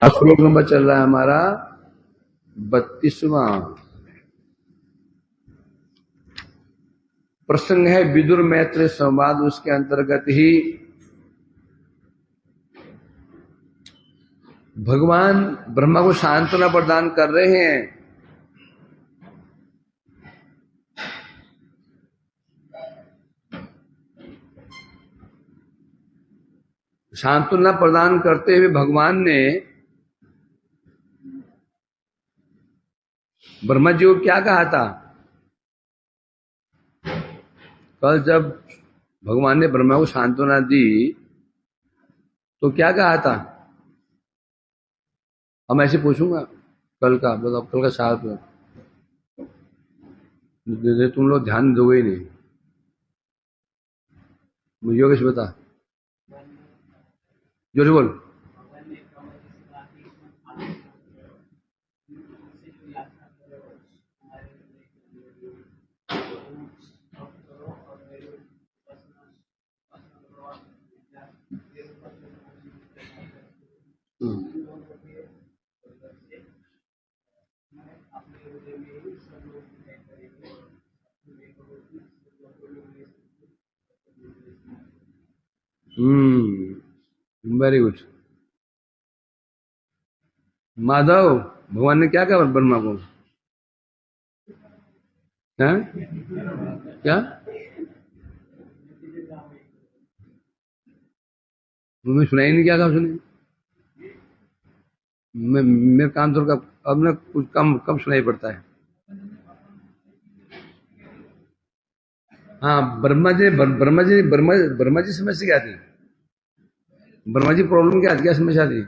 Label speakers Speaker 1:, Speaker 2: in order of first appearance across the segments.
Speaker 1: श्लोक नंबर चल रहा है हमारा 32वां। प्रसंग है विदुर मैत्री संवाद। उसके अंतर्गत ही भगवान ब्रह्मा को सांत्वना प्रदान कर रहे हैं। सांत्वना प्रदान करते हुए भगवान ने ब्रह्मा जी को क्या कहा था? कल जब भगवान ने ब्रह्मा को सांत्वना दी तो क्या कहा था? हम ऐसे पूछूंगा कल का, मतलब कल का साथ में तुम लोग ध्यान दोगे ही नहीं। मुझे योगेश बता, जोरी बोल। Very good. माधव, भगवान ने क्या कहा ब्रह्मा को? है? क्या तुम्हें सुनाई नहीं? क्या कहा सुने? मेरे कान तो अब ना कुछ कम कम सुनाई पड़ता है। हाँ, ब्रह्मा जी समस्या क्या थी? ब्रह्मा जी प्रॉब्लम क्या थी? क्या समस्या थी?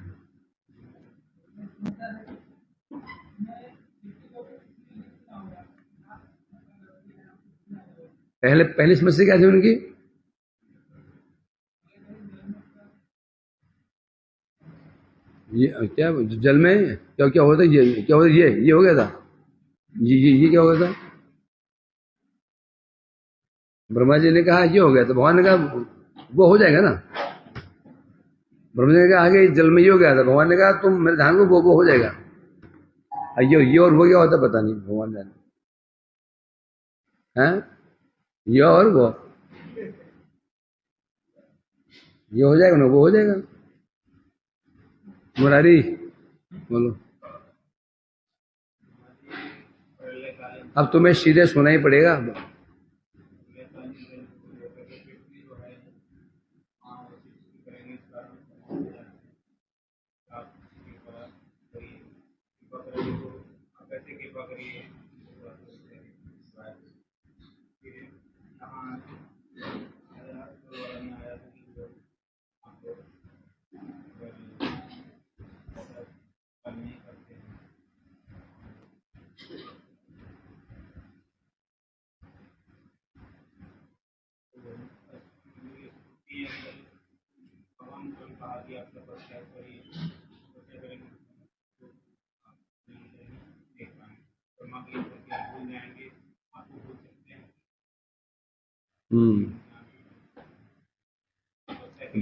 Speaker 1: पहली समस्या क्या थी उनकी? ये क्या जल में क्या क्या होता है? ये क्या होता है? ये हो गया था। ये क्या हो गया था? ब्रह्मा जी ने कहा ये हो गया, तो भगवान ने कहा वो हो जाएगा ना। ब्रह्मा जी ने कहा आगे जल में ये हो गया था, भगवान ने कहा तुम मेरे ध्यान को वो हो जाएगा। ये और वो क्या होता पता नहीं, भगवान जाने। हैं? ये और वो, ये हो जाएगा ना, वो हो जाएगा। मुरारी बोलो। अब तुम्हें सीधे सुना ही पड़ेगा।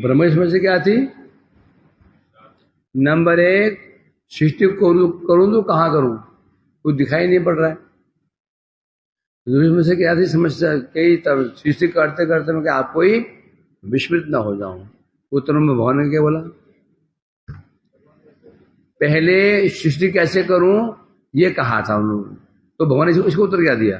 Speaker 1: ब्रह्म समस्या क्या थी? नंबर एक, सृष्टि करूं तो कहां करूं, कुछ दिखाई नहीं पड़ रहा है। दूसरी समस्या क्या थी? समस्या कई तब सृष्टि करते करते मैं आपको ही विस्मृत ना हो जाऊं। उत्तर में भगवान ने क्या बोला? पहले सृष्टि कैसे करूं ये कहा था उन्होंने, तो भगवान ने इसको उत्तर क्या दिया?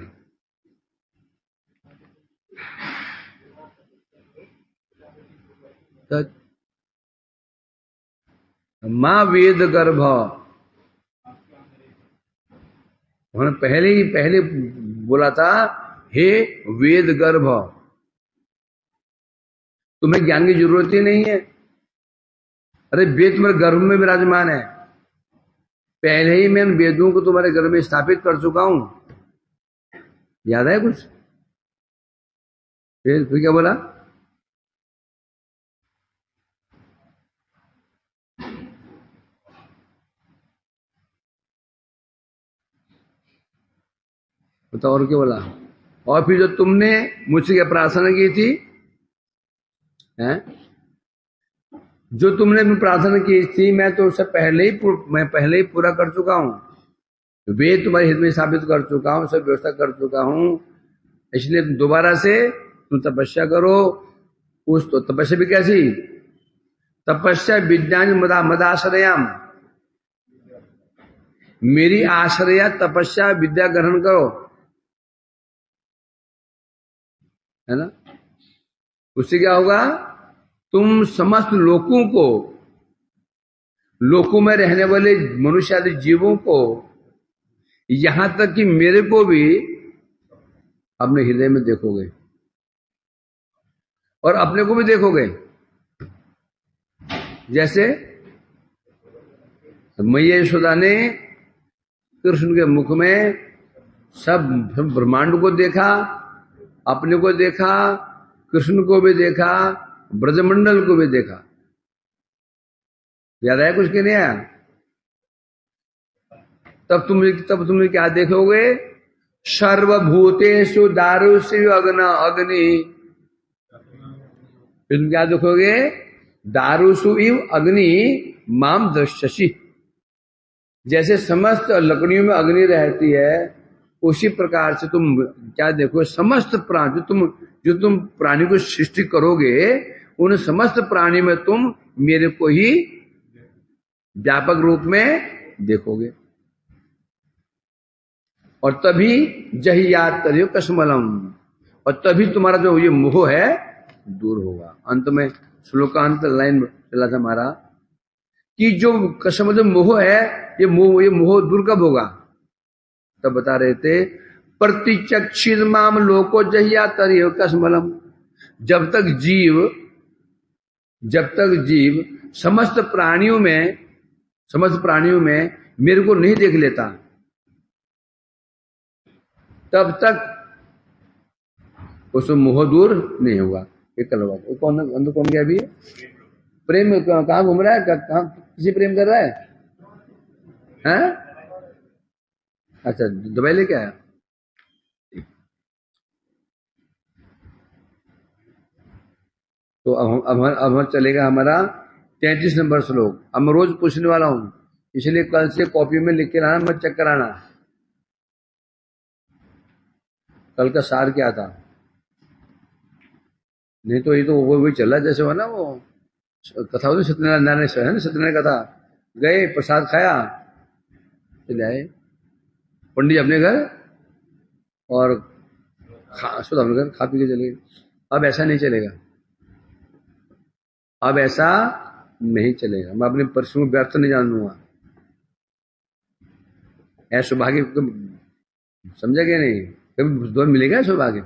Speaker 1: मां वेद गर्भ, उन्होंने पहले बोला था हे वेद गर्भ, तुम्हें ज्ञान की जरूरत ही नहीं है। अरे वेद तुम्हारे गर्भ में विराजमान है, पहले ही मैं वेदों को तुम्हारे गर्भ में स्थापित कर चुका हूं। याद है कुछ? फिर क्या बोला? बताओ और क्या बोला? और फिर जो तुमने मुझसे क्या प्रार्थना की थी? हैं? जो तुमने भी प्रार्थना की थी मैं तो उससे पहले ही पूरा कर चुका हूं। वे तुम्हारे हित में साबित कर चुका हूं, सब व्यवस्था कर चुका हूं। इसलिए दोबारा से तुम तपस्या करो। उस तो तपस्या भी कैसी? तपस्या विद्यान मदाश्रयाम, मेरी आश्रया तपस्या विद्या ग्रहण करो, है ना। उससे क्या होगा? तुम समस्त लोकों में रहने वाले मनुष्य आदि जीवों को, यहां तक कि मेरे को भी अपने हृदय में देखोगे और अपने को भी देखोगे। जैसे मैया यशोदा ने कृष्ण के मुख में सब ब्रह्मांड को देखा, अपने को देखा, कृष्ण को भी देखा, ब्रजमंडल को भी देखा। याद आया कुछ के नहीं आया? तब तुम क्या देखोगे? सर्वभूतेषु दारुषु अग्नि। फिर तुम क्या देखोगे? दारुषु इव अग्नि माम दृश्यसि। जैसे समस्त लकड़ियों में अग्नि रहती है, उसी प्रकार से तुम क्या देखो? समस्त प्राण जो तुम प्राणी को सृष्टि करोगे, उन समस्त प्राणी में तुम मेरे को ही व्यापक रूप में देखोगे। और तभी जहियात तरियो कसमलम, और तभी तुम्हारा जो ये मोह है दूर होगा। अंत में श्लोकांत लाइन चला था हमारा कि जो कसम जो मोह है, ये मोह दूर कब होगा? तब बता रहे थे प्रतिचक्षिर माम लोको जहिया तरियो कसमलम। जब तक जीव समस्त प्राणियों में मेरे को नहीं देख लेता, तब तक उसमें मोह दूर नहीं होगा। एक कल बात कौन अंदर कौन गया? अभी प्रेम कहाँ घूम रहा है? कहाँ किसी प्रेम कर रहा है? हैं? अच्छा, दवाई लेके आया। तो अब चलेगा हमारा 33 नंबर श्लोक। अब मैं रोज पूछने वाला हूं, इसलिए कल से कॉपी में लिख के लाना, मत चेक कराना। कल का सार क्या था? नहीं तो ये तो वो वही चल रहा जैसे हो ना, वो कथा होती सत्यनारायण है ना, सत्यनारायण कथा। गए, प्रसाद खाया, चले आए पंडित जी अपने घर, और सुधा अपने घर खा पी के चले गए। अब ऐसा नहीं चलेगा, अब ऐसा नहीं चलेगा। मैं अपने परिश्रम को व्यर्थ नहीं जान दूंगा। ऐसा सौभाग्य समझा क्या? नहीं कभी दौर मिलेगा सौभाग्य।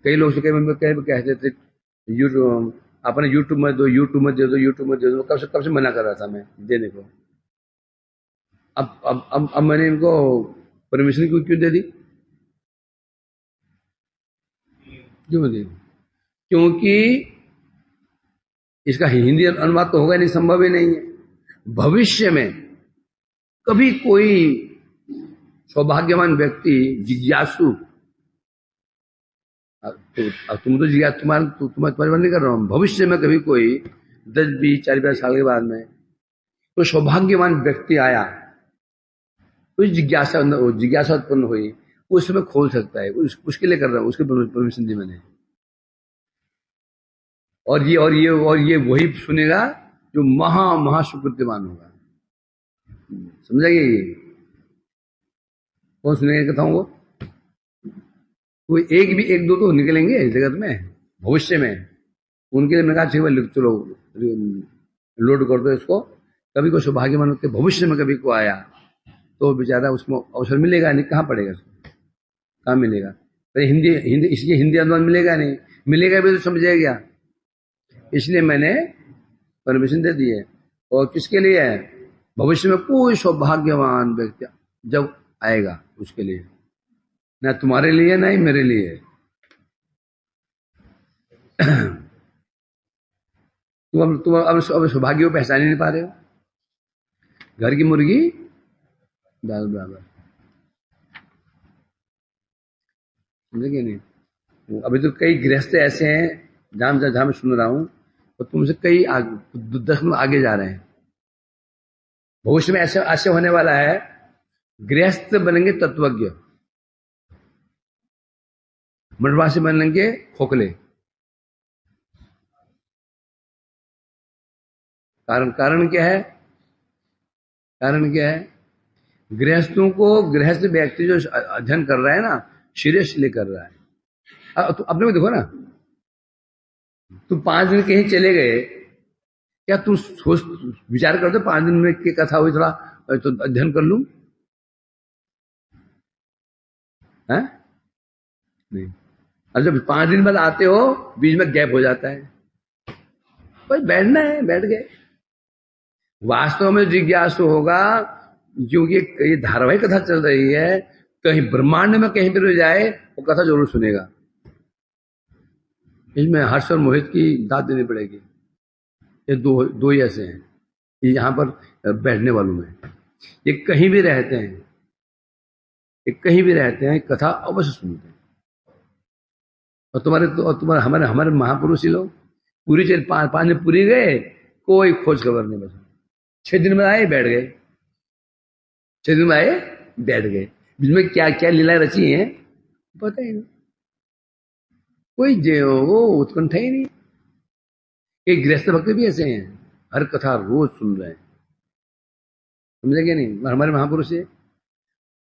Speaker 1: कई लोग से कहते थे यूट्यूब, अपने यूट्यूब में दो, यूट्यूब में दे दो, यूट्यूब में दे दो। कब से मना कर रहा था मैं देने को। अब मैंने इनको परमिशन क्यों दे दी? क्यों दे दी? क्योंकि इसका हिंदी अनुवाद तो होगा नहीं, संभव ही नहीं है। भविष्य में कभी कोई सौभाग्यवान व्यक्ति, जिज्ञासु, अब तुम तो जिज्ञासु, तुम्हारे परिवार नहीं कर रहा हूं, भविष्य में कभी कोई 10, 20, 40 साल के बाद में कोई सौभाग्यवान व्यक्ति आया, कुछ जिज्ञासा उत्पन्न हुई, वो उसमें खोल सकता है। उसके लिए कर रहा हूं, उसके परमिशन दी मैंने। और ये वही सुनेगा जो महा सुकृत्यवान होगा। समझेंगे? ये कौन सुनेगा कथाओं को? कोई एक दो तो निकलेंगे इस जगत में भविष्य में, उनके लिए मैं कहा चलो लोड कर दो इसको। कभी कोई सौभाग्यवान होते भविष्य में कभी को आया तो बेचारा उसको अवसर मिलेगा नहीं, कहाँ पड़ेगा उसको, कहाँ मिलेगा? तो हिंदी इसलिए हिंदी अनुवाद मिलेगा नहीं, मिलेगा भी तो समझेगा क्या? इसलिए मैंने परमिशन दे दी है। और किसके लिए है? भविष्य में कोई सौभाग्यवान व्यक्ति जब आएगा उसके लिए, ना तुम्हारे लिए ना ही मेरे लिए। तुम अब सौभाग्य को पहचान ही नहीं पा रहे हो। घर की मुर्गी दाल बराबर, समझे नहीं? अभी तो कई गृहस्थ ऐसे हैं जहां मैं सुन रहा हूं तो तुमसे कई 10 कदम आगे जा रहे हैं। भविष्य में ऐसे ऐसे होने वाला है, गृहस्थ बनेंगे तत्वज्ञ, मठवासी बनेंगे खोखले। कारण क्या है? कारण क्या है? गृहस्थों को, गृहस्थ व्यक्ति जो अध्ययन कर रहा है ना, सीरियसली कर रहा है। तो अपने में देखो ना, तुम 5 दिन कहीं चले गए, क्या तुम सोच विचार करते 5 दिन में की कथा हुई, थोड़ा तो अध्ययन कर लूं? है नहीं। अब जब 5 दिन बाद आते हो, बीच में गैप हो जाता है, भाई बैठना है, बैठ गए। वास्तव में जिज्ञासु होगा, क्योंकि ये धारावाहिक कथा चल रही है, कहीं ब्रह्मांड में कहीं पर जाए वो कथा जरूर सुनेगा। इसमें हर्ष और मोहित की दाद देनी पड़ेगी। ये दो ही ऐसे हैं ये यहाँ पर बैठने वालों में। ये कहीं भी रहते हैं, ये कहीं भी रहते हैं, कथा अवश्य सुनते हैं। और तुम्हारे हमारे महापुरुष ही लोग पूरी चल 5 दिन पूरी गए, कोई खोज खबर नहीं। बस 6 दिन में आए, बैठ गए। 6 दिन में आए, बैठ गए। बीच में क्या क्या लीलाएं रची हैं पता ही नहीं, कोई वो उत्कंठा ही नहीं। एक गृहस्थ भक्त भी ऐसे हैं, हर कथा रोज सुन रहे हैं, समझे क्या नहीं? हमारे महापुरुष है,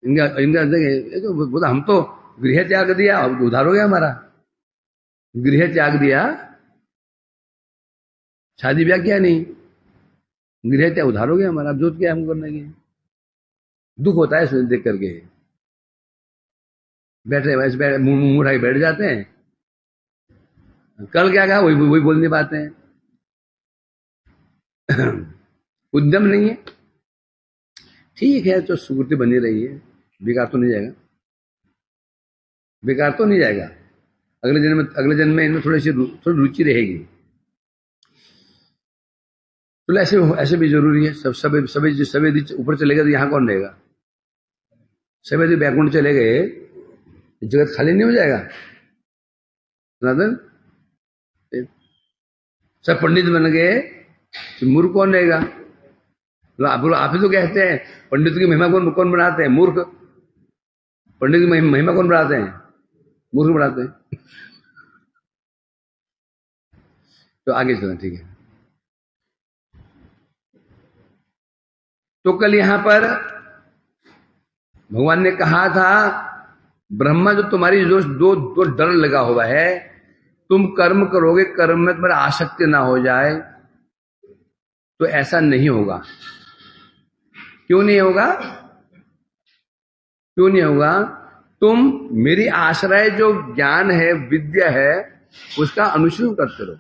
Speaker 1: इनका तो बोला हम तो गृह त्याग दिया, अब उधार हो गया हमारा। गृह त्याग दिया, शादी ब्याह किया नहीं, गृह त्याग उधार हो गया हमारा। अब जोत क्या हमको करने की? दुख होता है इसमें देख करके। बैठे वैसे मुंह उठाके बैठ जाते हैं, कल क्या कहा वही बोल नहीं पाते हैं। उद्यम नहीं है। ठीक है, तो सुकृति बनी रही है, बेकार तो नहीं जाएगा, बेकार तो नहीं जाएगा। अगले जन्म में इनमें थोड़ी रुचि रहेगी। तो ऐसे भी जरूरी है। सभी ऊपर चले गए तो यहाँ कौन रहेगा? सभी यदि बैकुंठ चले गए, जगत खाली नहीं हो जाएगा। सब पंडित बन गए तो मूर्ख कौन रहेगा? आप ही तो कहते हैं पंडित की महिमा कौन बनाते हैं? मूर्ख। पंडित की महिमा कौन बनाते हैं? मूर्ख बनाते हैं। तो आगे चलना, ठीक है। तो कल यहां पर भगवान ने कहा था, ब्रह्मा जो तुम्हारी जो दो डर लगा हुआ है, तुम कर्म करोगे, कर्म में तुम्हारा आसक्ति ना हो जाए, तो ऐसा नहीं होगा। क्यों नहीं होगा? क्यों नहीं होगा? तुम मेरी आश्रय जो ज्ञान है, विद्या है, उसका अनुसरण करते रहो।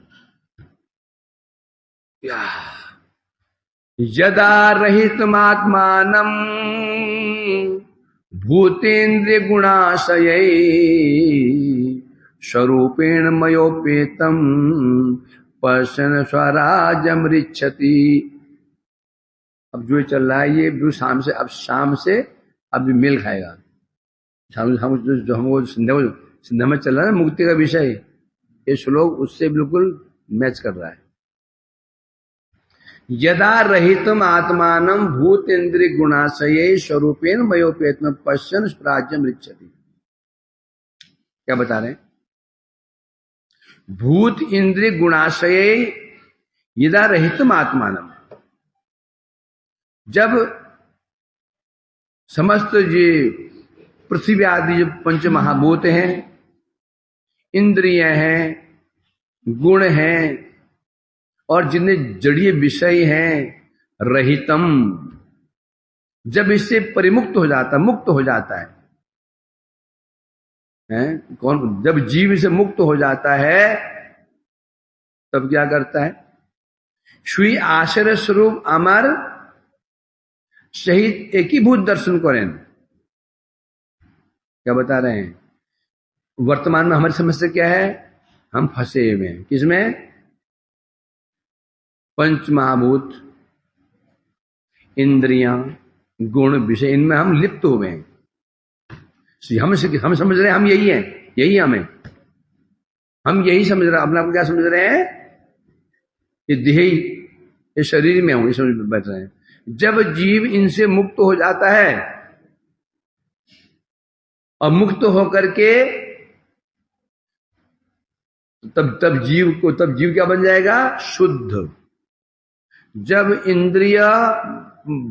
Speaker 1: यदा रहितमात्मानं भूतेन्द्रिय गुणाशयै स्वरूपेण मयोपेतम पश्यन् स्वराज्यमृच्छति। अब जो चल रहा है ये शाम से अब मेल खाएगा। हम जो हमको संध्या में चल रहा है ना, मुक्ति का विषय, ये श्लोक उससे बिल्कुल मैच कर रहा है। यदा रहितम आत्मानं भूत इंद्रिय गुणाशय स्वरूपेण मयोपेतम पश्यन् स्वराज्यमृच्छति। क्या बता रहे हैं? भूत इंद्रिय गुणाशय यदा रहितम आत्मानं, जब समस्त ये पृथ्वी आदि जो पंच महाभूत हैं, इंद्रिय हैं, गुण हैं, और जितने जड़ीय विषय हैं, रहितम, जब इससे परिमुक्त हो जाता, मुक्त हो जाता है, कौन? जब जीव से मुक्त हो जाता है, तब क्या करता है? श्री आश्रय स्वरूप अमर सहित एकीभूत दर्शन करें। क्या बता रहे हैं? वर्तमान में हमारी समस्या क्या है? हम फंसे हुए हैं किसमें? पंच महाभूत, इंद्रियां, गुण, विषय, इनमें हम लिप्त हुए हैं। हम समझ रहे हैं हम यही हैं, यही हमें, हम यही समझ रहे, अपने आप को क्या समझ रहे हैं? ये देह, ये शरीर में हूं, ये समझ बैठ रहे हैं। जब जीव इनसे मुक्त हो जाता है और मुक्त होकर के तब जीव क्या बन जाएगा? शुद्ध। जब इंद्रिय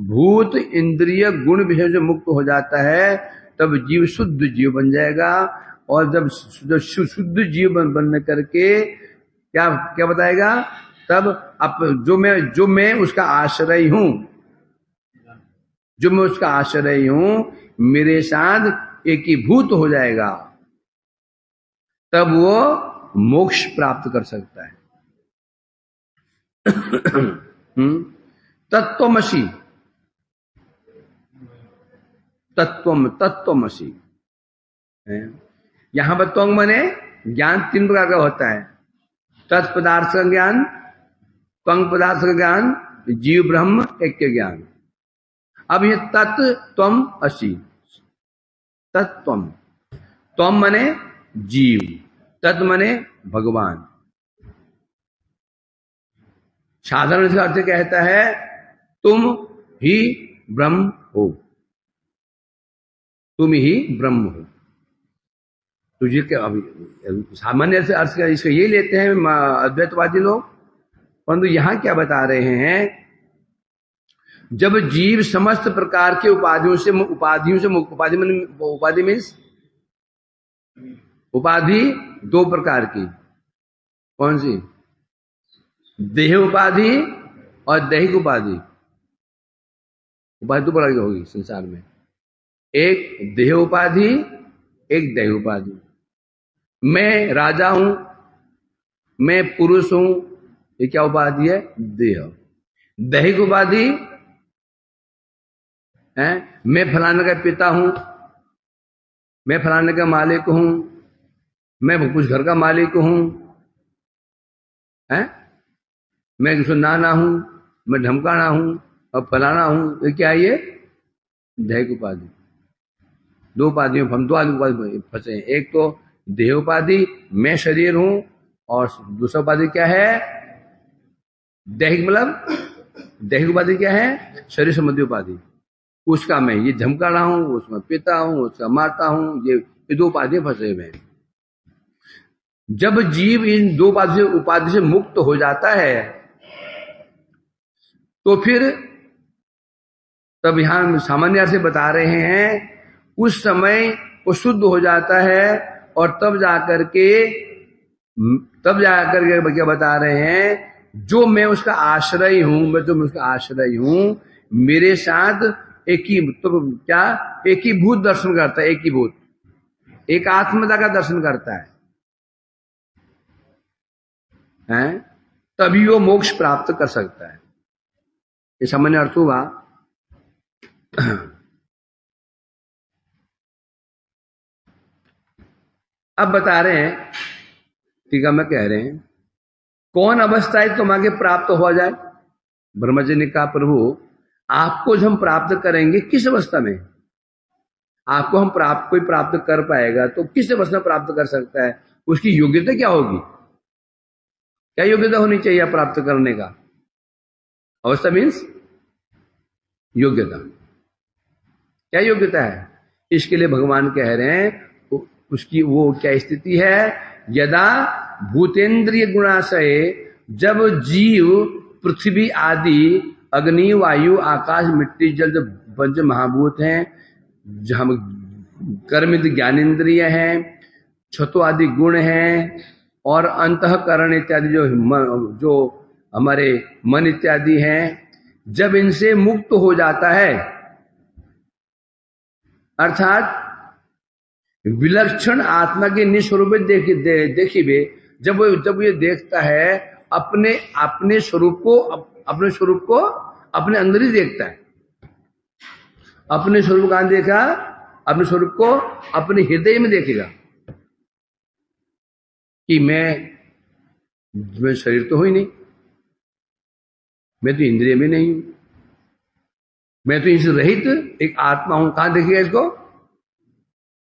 Speaker 1: भूत इंद्रिय गुण विषय से मुक्त हो जाता है तब जीव शुद्ध जीव बन जाएगा। और जब शुद्ध जीव बनने करके क्या क्या बताएगा? तब जो मैं उसका आश्रय हूं, जो मैं उसका आश्रय हूं, मेरे साथ एकीभूत हो जाएगा, तब वो मोक्ष प्राप्त कर सकता है। तत्वमसि, तत्वमसि। यहां पर त्वंग बने ज्ञान 3 प्रकार का होता है। तत्पदार्थ का ज्ञान, त्वंग पदार्थ का ज्ञान, जीव ब्रह्म ऐक्य ज्ञान। अब ये तत्त्वम असि, तत्त्वम, त्वम मने जीव, तत् मने भगवान। साधारण से अर्थ कहता है तुम ही ब्रह्म हो, तुम ही ब्रह्म हो। तुझे क्या, अभी सामान्य से अर्थ इसका ये लेते हैं अद्वैतवादी लोग, परंतु यहां क्या बता रहे हैं? जब जीव समस्त प्रकार के उपाधि मीन्स उपाधि 2 प्रकार की। कौन सी? देह उपाधि और दैहिक उपाधि। उपाधि 2 प्रकार की होगी संसार में, एक देह उपाधि, एक दैहिक उपाधि। मैं राजा हूं, मैं पुरुष हूं, ये क्या उपाधि है? देह। दैहिक उपाधि है मैं फलाने का पिता हूं, मैं फलाने का मालिक हूं, मैं कुछ घर का मालिक हूं, मैं नाना हूं, मैं ढमकाना हूं और फलाना हूं। ये क्या है? ये दैहिक उपाधि। 2 उपाधियों, हम 2 उपाधि फंसे हैं। एक तो देह उपाधि, मैं शरीर हूं, और दूसरा उपाधि क्या है? दैहिक, मतलब दैहिक उपाधि क्या है? शरीर संबंधी उपाधि। उसका मैं ये झमका रहा हूं, उसमें पीता हूं, उसका मारता हूं, ये 2 उपाधि फंसे हुए हैं। जब जीव इन 2 उपाधि से मुक्त हो जाता है तो फिर तब यहां सामान्य से बता रहे हैं उस समय वो शुद्ध हो जाता है, और तब जाकर के क्या बता रहे हैं? जो मैं उसका आश्रय हूं, मैं उसका आश्रय हूं, मेरे साथ एकीभूत दर्शन करता है। एकीभूत, एक आत्मता का दर्शन करता है, तभी वो मोक्ष प्राप्त कर सकता है। ये सामान्य अर्थ हुआ। अब बता रहे हैं, टीका में कह रहे हैं, कौन अवस्था है तुम आगे प्राप्त हो जाए? ब्रह्मा जी ने कहा प्रभु आपको जो हम प्राप्त करेंगे किस अवस्था में? आपको हम कोई प्राप्त कर पाएगा तो किस अवस्था प्राप्त कर सकता है? उसकी योग्यता क्या होगी? क्या योग्यता होनी चाहिए प्राप्त करने का? अवस्था मीन्स योग्यता। क्या योग्यता है? इसके लिए भगवान कह रहे हैं उसकी वो क्या स्थिति है? यदा भूतेन्द्रिय गुणाशय, जब जीव पृथ्वी आदि अग्नि वायु आकाश मिट्टी जल जो पंच महाभूत हैं, जहां कर्मित ज्ञानेन्द्रिय हैं, छतो आदि गुण हैं, और अंतःकरण इत्यादि जो हमारे मन इत्यादि हैं, जब इनसे मुक्त हो जाता है, अर्थात विलक्षण आत्मा के निस्वरूप देखिए, जब ये देखता है अपने स्वरूप को अपने अंदर ही देखता है। अपने स्वरूप कहां देखा? अपने स्वरूप को अपने हृदय में देखेगा कि मैं शरीर तो हूं ही नहीं, मैं तो इंद्रिय में नहीं हूं, मैं तो इनसे रहित एक आत्मा हूं। कहां देखेगा इसको?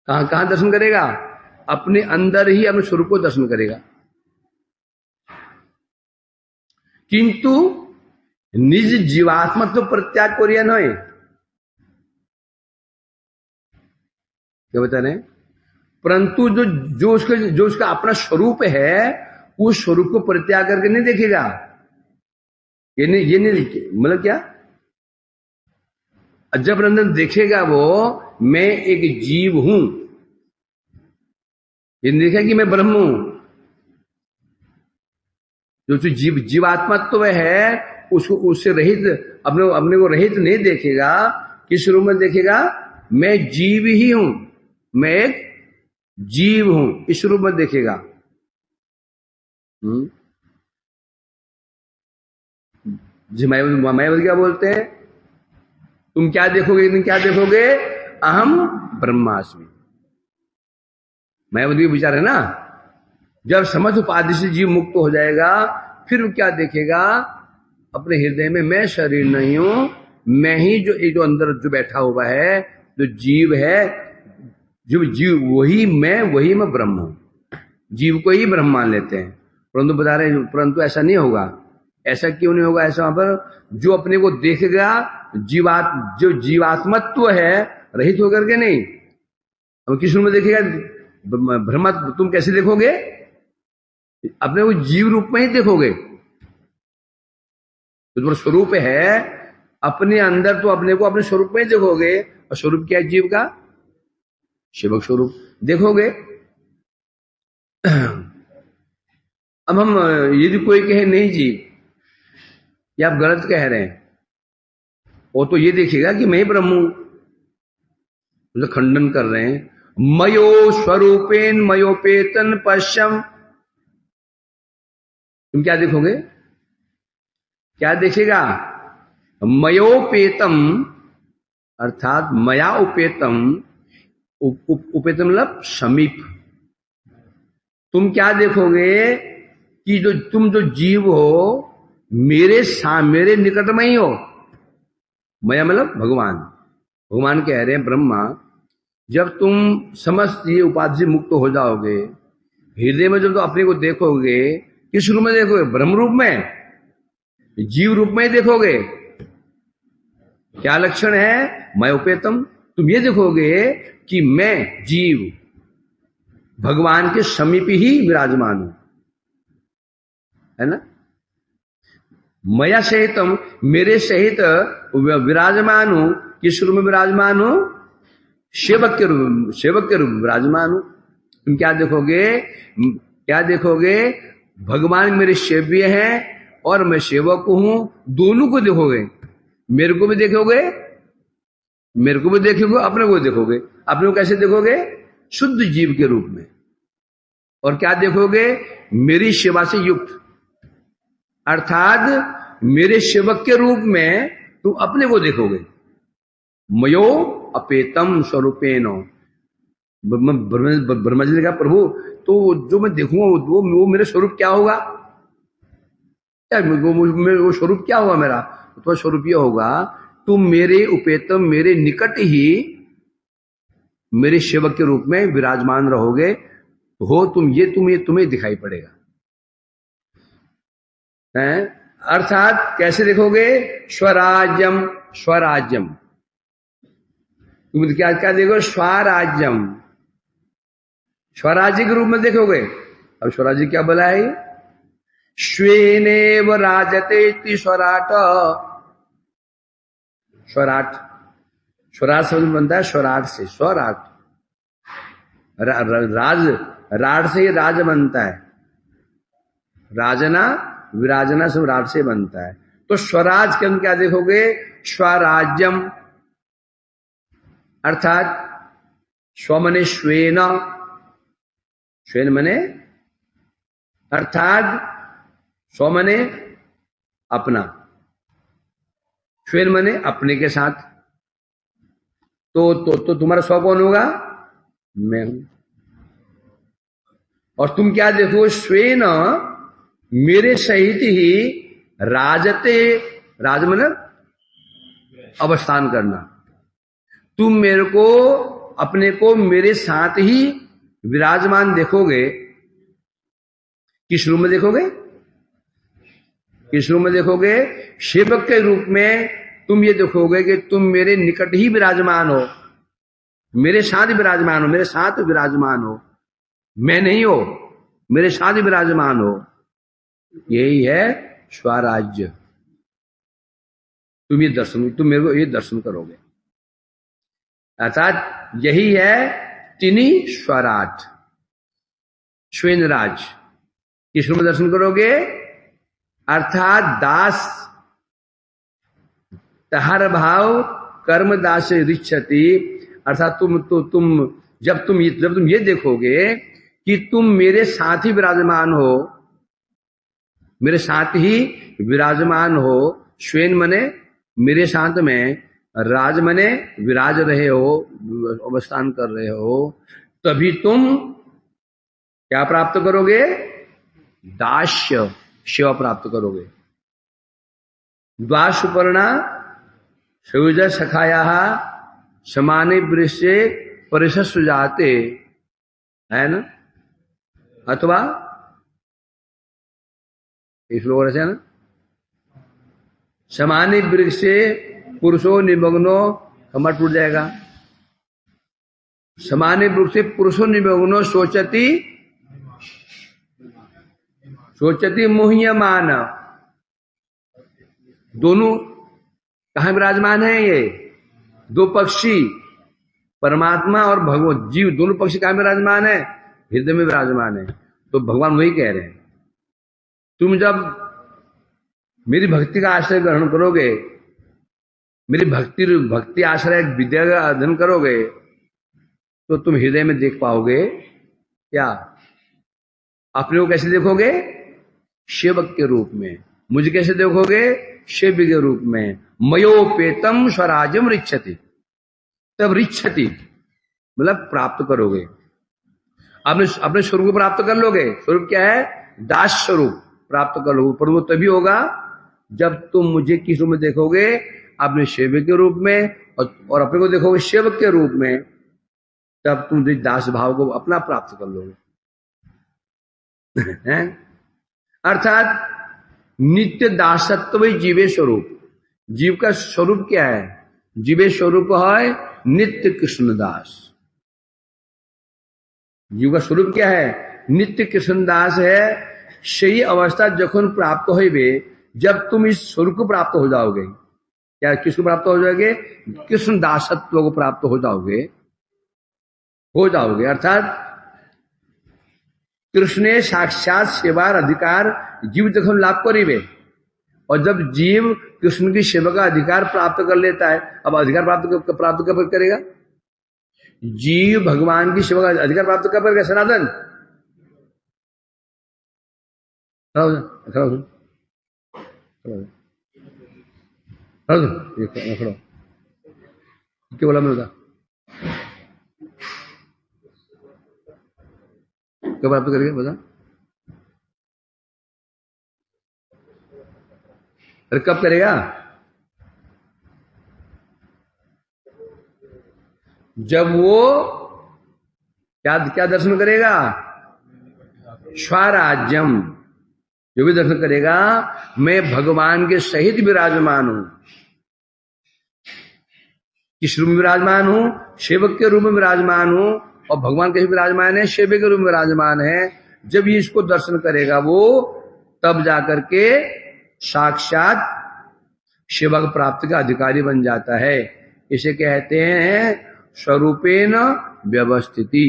Speaker 1: कहां दर्शन करेगा? अपने अंदर ही अपने स्वरूप को दर्शन करेगा। किंतु निज जीवात्मत्व प्रत्याग कोरिया नहे। क्या बता रहे हैं? परंतु जो उसका अपना स्वरूप है, उस स्वरूप को परित्याग करके नहीं देखेगा। ये नहीं मतलब क्या, जब रंजन देखेगा वो मैं एक जीव हूं, ये नहीं देखा कि मैं ब्रह्म हूं। जो जीवात्मत्व है उसको, उससे रहित, अपने को रहित नहीं देखेगा। किस रूप में देखेगा? मैं जीव ही हूं, मैं एक जीव हूं, इस रूप में देखेगा। मायावती क्या बोलते हैं? तुम क्या देखोगे? तुम क्या देखोगे? अहम ब्रह्मास्मि। मायावती का विचार है ना। जब समझ उपाधि से जीव मुक्त हो जाएगा, फिर क्या देखेगा? अपने हृदय में मैं शरीर नहीं हूं, मैं ही जो अंदर जो बैठा हुआ है, जो जीव है, जो जीव वही मैं ब्रह्म हूं। जीव को ही ब्रह्म मान लेते हैं, परंतु बता रहे हैं परंतु ऐसा नहीं होगा। ऐसा क्यों नहीं होगा? ऐसा वहां पर जो अपने को देखेगा, जो जीवात्मत्व है, रहित होकर के नहीं। अब किस रूप में देखेगा? ब्रह्म। तुम कैसे देखोगे? अपने को जीव रूप में ही देखोगे। तो तुम्हारा स्वरूप है अपने अंदर, तो अपने को अपने स्वरूप में ही देखोगे। और स्वरूप क्या है जीव का? शिवक स्वरूप देखोगे। अब हम यदि कोई कहे नहीं जी ये आप गलत कह रहे हैं, वो तो ये देखेगा कि मैं ही ब्रह्म हूं, तो खंडन कर रहे हैं। मयो स्वरूपेन मयोपेतन पश्यम। तुम क्या देखोगे? क्या देखेगा? मयोपेतम, अर्थात मया उपेतम। उपेतम मतलब समीप। तुम क्या देखोगे? कि तुम जो जीव हो, मेरे निकट में ही हो। मया मतलब भगवान। भगवान कह रहे हैं ब्रह्मा, जब तुम समस्त ये उपाधि से मुक्त हो जाओगे, हृदय में जब तो अपने को देखोगे, किस रूप में देखोगे? ब्रह्म रूप में, जीव रूप में ही देखोगे। क्या लक्षण है? मयोपेतम। तुम ये देखोगे कि मैं जीव भगवान के समीप ही विराजमान हूं, है ना। मया सहितम, मेरे सहित विराजमान हूं। किस रूप में विराजमान हूं? सेवक के रूप में विराजमान हूं। तुम क्या देखोगे? भगवान मेरे सेव्य हैं और मैं सेवक हूं, दोनों को देखोगे। मेरे को भी देखोगे, अपने को देखोगे। अपने को कैसे देखोगे? शुद्ध जीव के रूप में। और क्या देखोगे? मेरी सेवा से युक्त, अर्थात मेरे सेवक के रूप में तुम अपने को देखोगे। मयो अपेतम स्वरूपेण। ब्रह्मा जी ने कहा प्रभु, तो जो मैं देखूंगा वो मेरा स्वरूप क्या होगा? वो स्वरूप क्या होगा मेरा? तो स्वरूप यह होगा, तुम मेरे उपेतम, मेरे निकट ही मेरे सेवक के रूप में विराजमान रहोगे। हो तुम्हें दिखाई पड़ेगा। अर्थात कैसे देखोगे? स्वराज्यम। तुम क्या देखो? स्वराज्यम, स्वराज्य के रूप में देखोगे। अब स्वराज्य क्या बोला है? श्वेनेव राजते इति स्वराट। स्वराट शब्द बनता है स्वराट से। स्वराट राज से ही राज बनता है। राजना विराजना सब राज से बनता है। तो स्वराज के अंदर क्या देखोगे? स्वराज्यम, अर्थात स्व मने श्वेन, श्वेन मने अर्थात स्व मने अपना, श्वेन मने अपने के साथ। तो तुम्हारा स्व कौन होगा? मैं हूं। और तुम क्या देखो? श्वेन मेरे सहित ही राजते, राज मतलब अवस्थान करना। तुम मेरे को, अपने को मेरे साथ ही विराजमान देखोगे। किस रूप में देखोगे? किस रूप में देखोगे? सेवक के रूप में तुम ये देखोगे कि तुम मेरे निकट ही विराजमान हो, मेरे साथ विराजमान हो, मेरे साथ विराजमान हो, मैं नहीं हो, मेरे साथ विराजमान हो। यही है स्वराज्य। तुम ये दर्शन, तुम मेरे को ये दर्शन करोगे, अर्थात यही है तिनी स्वराट, स्वयं राज। किस रूप में दर्शन करोगे? अर्थात दास तहार भाव कर्म दास रिच्छति, अर्थात तुम जब तुम ये देखोगे कि तुम मेरे साथ ही विराजमान हो, मेरे साथ ही विराजमान हो, स्वयं मने मेरे साथ में, राज मने विराज रहे हो, अवस्थान कर रहे हो, तभी तुम क्या प्राप्त करोगे? दास्य सेवा प्राप्त करोगे। द्वास सुपर्णा सयुज सखाया समाने वृष्ये परिशस्व जाते, है ना? अथवा इस लोग ऐसे है ना, समाने वृक्ष से पुरुषो निमग्नो, कमर टूट जाएगा। समाने वृक्ष से पुरुषो निमग्नो सोचती मुह्यमान। दोनों कहां विराजमान है? ये दो पक्षी, परमात्मा और भगवान जीव, दोनों पक्षी कहां विराजमान है? हृदय में विराजमान है। तो भगवान वही कह रहे हैं, तुम जब मेरी भक्ति का आश्रय ग्रहण करोगे, मेरी भक्ति आश्रय विद्या का अध्ययन करोगे, तो तुम हृदय में देख पाओगे क्या? अपने को कैसे देखोगे? सेवक के रूप में। मुझे कैसे देखोगे? सेव्य के रूप में। मयोपेतम स्वराज्यम रिच्छति, तब रिच्छति मतलब प्राप्त करोगे। अपने स्वरूप को प्राप्त कर लोगे। स्वरूप क्या है? दास स्वरूप प्राप्त कर लोगे। पर वो तभी होगा जब तुम मुझे किस रूप में देखोगे? अपने सेवक के रूप में, और अपने को देखोगे सेवक के रूप में, तब तुम दास भाव को अपना प्राप्त कर लोगे। अर्थात नित्य दासत्व ही जीवे स्वरूप। जीव का स्वरूप क्या है? जीवे स्वरूप है नित्य कृष्णदास। जीव का स्वरूप क्या है? नित्य कृष्णदास है। सही अवस्था जखन प्राप्त होइबे, जब तुम इस स्वरूप को प्राप्त हो जाओगे। क्या किसको प्राप्त हो जाओगे? कृष्ण दासत्व को प्राप्त हो जाओगे। अर्थात कृष्ण साक्षात सेवार अधिकार जीव जखन लाभ करीबे, और जब जीव कृष्ण की सेवा का अधिकार प्राप्त कर लेता है, अब अधिकार प्राप्त कब करेगा? जीव भगवान की सेवा का अधिकार प्राप्त कब करेगा? सनातन क्या बोला मैं? कब प्राप्त करेगा बता? अरे कब करेगा? जब वो क्या दर्शन करेगा? स्वराज्यम। जो भी दर्शन करेगा, मैं भगवान के सहित विराजमान हूं। किस रूप में विराजमान हूं? सेवक के रूप में विराजमान हूं। और भगवान कैसे विराजमान है? सेवक के रूप में विराजमान है। जब ये इसको दर्शन करेगा वो, तब जाकर के साक्षात सेवक प्राप्ति का अधिकारी बन जाता है। इसे कहते हैं स्वरूपेण व्यवस्थिति।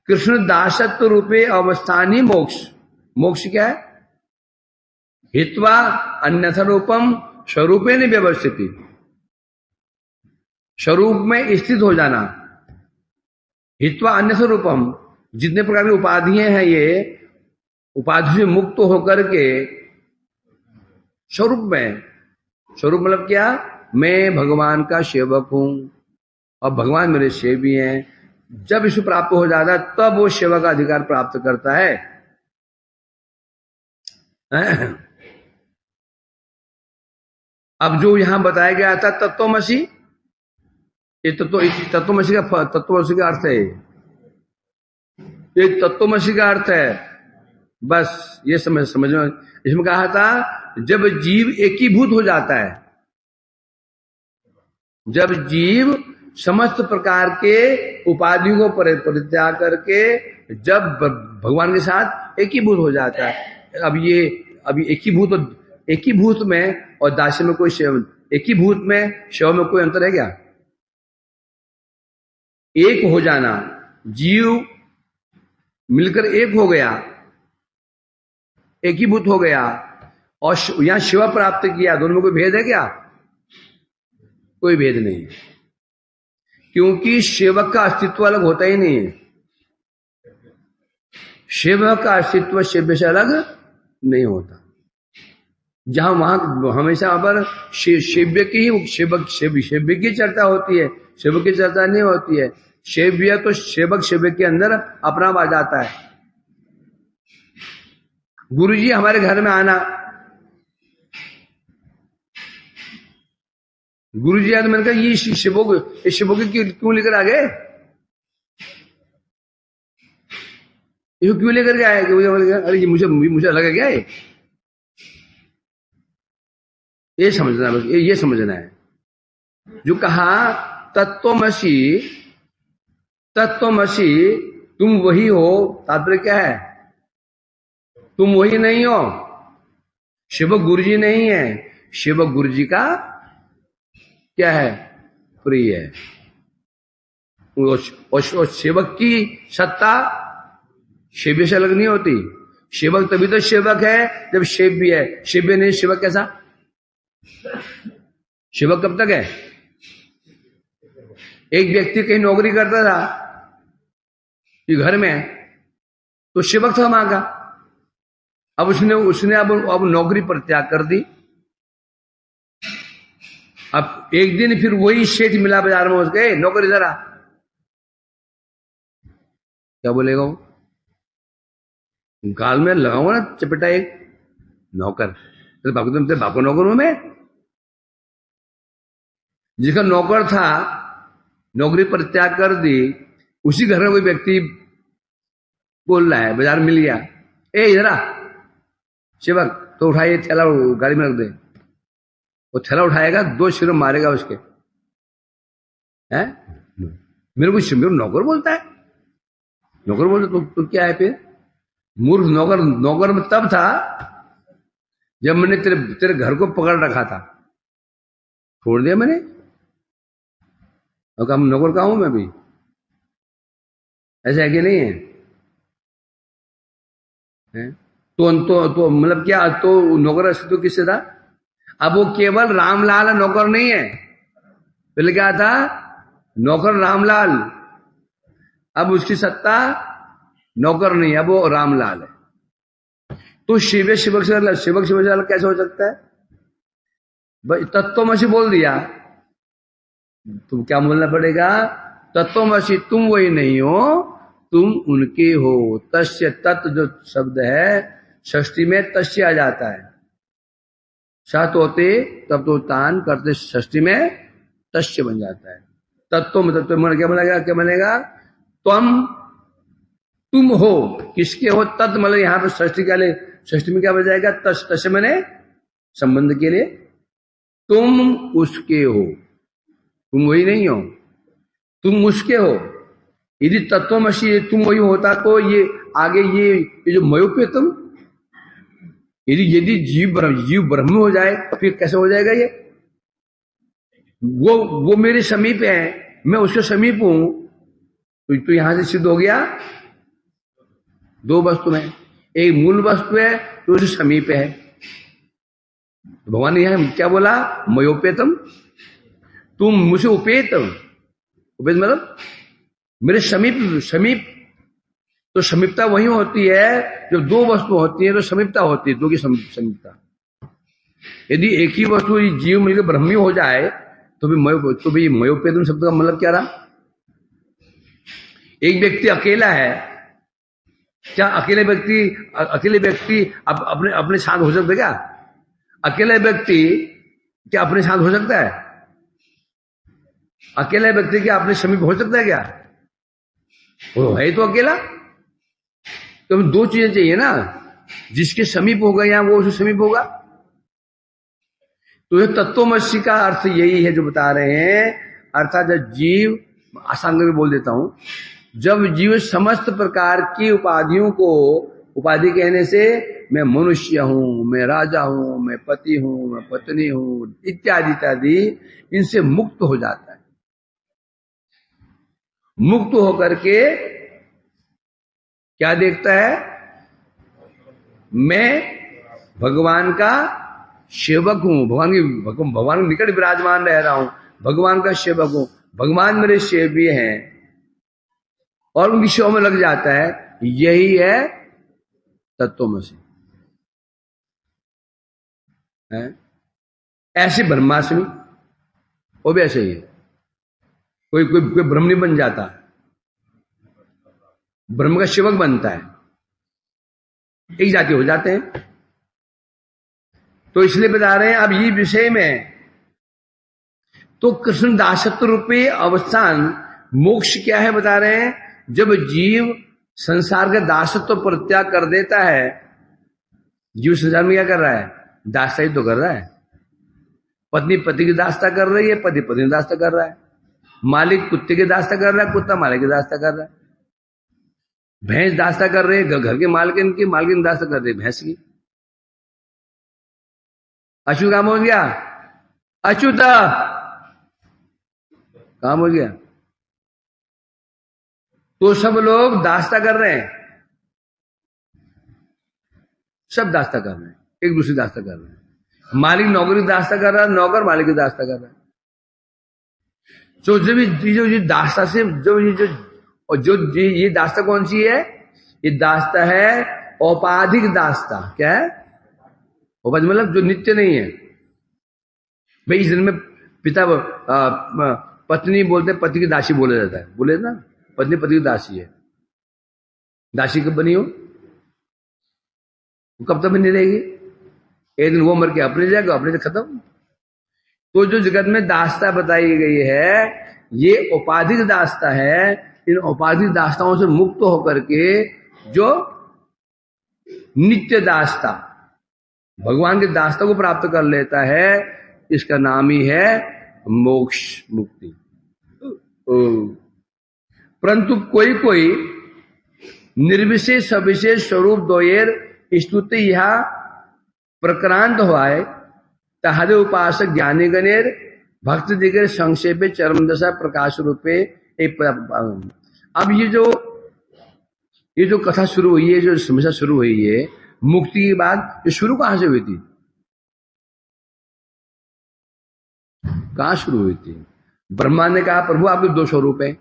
Speaker 1: कृष्ण दासत्व रूपे अवस्थानी मोक्ष। मोक्ष क्या है? हित्वा अन्यथा रूपम स्वरूपेण व्यवस्थिति। स्वरूप में स्थित हो जाना। हित्वा अन्यथा रूपम, जितने प्रकार की उपाधियां हैं, ये उपाधि से मुक्त होकर के स्वरूप में। स्वरूप मतलब क्या? मैं भगवान का सेवक हूं और भगवान मेरे सेवी हैं। जब इसे प्राप्त हो जाता है, तब वो सेवा का अधिकार प्राप्त करता है। अब जो यहां बताया गया था तत्वमसि, ये तत्वमसि का अर्थ है। ये तत्वमसि का अर्थ है। बस ये समझ में इसमें कहा था जब जीव एकीभूत हो जाता है, जब जीव समस्त प्रकार के उपाधियों को परित्याग करके जब भगवान के साथ एकीभूत हो जाता है। अभी एकीभूत में और दास्य में कोई एकीभूत में शव में कोई अंतर है क्या? एक हो जाना, जीव मिलकर एक हो गया, एकीभूत हो गया और यहां शिव प्राप्त किया, दोनों में कोई भेद है क्या? कोई भेद नहीं है, क्योंकि सेवक का अस्तित्व अलग होता ही नहीं है। सेवक का अस्तित्व सेव्य से अलग नहीं होता। जहां वहां हमेशा पर सेव्य की ही सेव्य की चर्चा होती है, सेवक की चर्चा नहीं होती है। सेव्य तो सेवक के अंदर अपना आ जाता है। गुरुजी हमारे घर में आना, गुरुजी आने मैंने कहा ये शिवों की क्यों लेकर आ गए, ये क्यों लेकर के आए? अरे ये मुझे अलग है क्या? ये समझना, बस ये समझना है। जो कहा तत्वमसि, तत्वमसि तुम वही हो, तात्पर्य क्या है? तुम वही नहीं हो। शिव गुरुजी नहीं है, शिव गुरुजी का क्या है? प्रिय है। और सेवक की सत्ता सेव्य से अलग नहीं होती। सेवक तभी तो सेवक है जब सेव्य है, सेव्य नहीं सेवक कैसा? सेवक कब तक है? एक व्यक्ति कहीं नौकरी करता था कि घर में, तो सेवक था वहां का। अब उसने अब नौकरी पर त्याग कर दी। अब एक दिन फिर वही सेठ मिला बाजार में उसके, नौकरी जरा, क्या बोलेगा वो? गाल में लगाऊंगा ना चपेटा एक, नौकर। तेरे बाप नौकर हूं मैं? जिसका नौकर था नौकरी पर त्याग कर दी, उसी घर में कोई व्यक्ति बोल रहा है, बाजार मिल गया, ए जरा सेवक तो उठाइए थैला, गाड़ी में रख दे। वो थैला उठाएगा, 2 सिर मारेगा उसके। हैं? मेरे को नौकर बोलता है, नौकर बोलता तो क्या है फिर? मूर्ख नौकर में तब था जब मैंने तेरे घर को पकड़ रखा था, छोड़ दिया मैंने और कहा नौकर का हूं मैं भी। ऐसा है कि नहीं है? तो मतलब क्या, तो नौकर अस्तित्व किससे था? अब वो केवल रामलाल नौकर नहीं है। पहले क्या था? नौकर रामलाल। अब उसकी सत्ता नौकर नहीं, अब वो रामलाल है। तो शिव शिवक से अलग कैसे हो सकता है भाई? तत्वमसि बोल दिया, तुम क्या बोलना पड़ेगा? तत्वमसि तुम वही नहीं हो, तुम उनके हो। तस्य, तत्व जो शब्द है षष्ठी में तस्य आ जाता है। सत होते तब तो तान करते, षष्ठी में तस्य बन जाता है। तत्व मतलब तो क्या बनेगा? क्या बनेगा? तुम हो। किसके हो? तत् मतलब यहां पर षष्ठी क्या ले, षष्ठी में क्या बन जाएगा? तस्य मने संबंध के लिए। तुम उसके हो, तुम वही नहीं हो, तुम उसके हो। यदि तत्वमसि तुम वही होता तो ये आगे ये जो मयोपेतम, यदि जीव ब्रह्म हो जाए तो फिर कैसे हो जाएगा ये? वो मेरे समीप है, मैं उसके समीप हूं, तो यहां से सिद्ध हो गया 2 वस्तु में। एक मूल वस्तु है, दूसरी समीप है। भगवान ने यहां क्या बोला? मयोपेतम, तुम मुझे उपेतम। उपेत मतलब मेरे समीप। तो समीपता वही होती है जब 2 वस्तु होती है, तो समीपता होती है, 2 की समीपता। यदि एक ही वस्तु जीव मिलकर ब्रह्मी हो जाए तो भी मयोपेतम शब्द का मतलब क्या रहा? एक व्यक्ति अकेला है, क्या अकेले व्यक्ति अपने साथ हो सकता है क्या? अकेले व्यक्ति क्या अपने साथ हो सकता है? अकेला व्यक्ति क्या अपने समीप हो सकता है क्या? वो है तो अकेला। तो 2 चीजें चाहिए ना, जिसके समीप होगा यहां वो उसके समीप होगा। तो ये तत्वमसी का अर्थ यही है जो बता रहे हैं। अर्थात जब जीव, आसान करके बोल देता हूं, जब जीव समस्त प्रकार की उपाधियों को, उपाधि कहने से मैं मनुष्य हूं, मैं राजा हूं, मैं पति हूं, मैं पत्नी हूं, इत्यादि इत्यादि, इनसे मुक्त हो जाता है। मुक्त होकर के क्या देखता है? मैं भगवान का सेवक हूं, भगवान के निकट विराजमान रह रहा हूं, भगवान का सेवक हूं, भगवान मेरे सेव्य हैं, और उनकी सेवा में लग जाता है। यही है तत्वमसि। ऐसे ब्रह्मास्मि, वो भी ऐसे ही है। कोई ब्रह्म नहीं बन जाता, ब्रह्म का सेवक बनता है, एक जाति हो जाते हैं। तो इसलिए बता रहे हैं अब ये विषय में, तो कृष्ण दासत्व रूपी अवस्थान मोक्ष क्या है बता रहे हैं। जब जीव संसार का दासत्व परित्याग कर देता है, जीव संसार में क्या कर रहा है? दासता ही तो कर रहा है। पत्नी पति की दासता कर रही है, पति पत्नी की दासता कर रहा है, मालिक कुत्ते की दासता कर रहा है, कुत्ता मालिक की दासता कर रहा है, भैंस दासता कर रही है घर के मालकिन दासता कर रही है भैंस की। अछूत काम हो गया, अछूत काम हो गया। तो सब लोग दासता कर रहे हैं, सब दासता कर रहे हैं, एक दूसरी दासता कर रहे हैं। मालिक नौकरी दासता कर रहा है, नौकर मालिक की दासता कर रहा है। तो जब ये दासता से ये दासता कौन सी है? ये दासता है औपाधिक दासता। क्या है? औपाधिक मतलब जो नित्य नहीं है। भाई इस दिन में पिता पत्नी बोलते, पति की दासी बोला जाता है, बोले ना, पत्नी पति की दासी है। दासी कब बनी हो? कब तक बनी रहेगी? एक दिन वो मर के अपने जाएगा, अपने से खत्म। तो जो जगत में दासता बताई गई है, ये औपाधिक दासता है। इन औपाधिक दासताओं से मुक्त होकर के जो नित्य दासता, भगवान के दासता को प्राप्त कर लेता है, इसका नाम ही है मोक्ष, मुक्ति। परंतु कोई निर्विशेष सविशेष स्वरूप द्वयेर स्तुति यह प्रक्रांत हुआए, तहरे उपासक ज्ञानी गणेर भक्त दिगर संक्षेपे चरम दशा प्रकाश रूपे। अब ये जो कथा शुरू हुई है, जो समस्या शुरू हुई है मुक्ति की बात, ये शुरू कहां से हुई थी? कहां शुरू हुई थी? ब्रह्मा ने कहा प्रभु आपके दो स्वरूप है,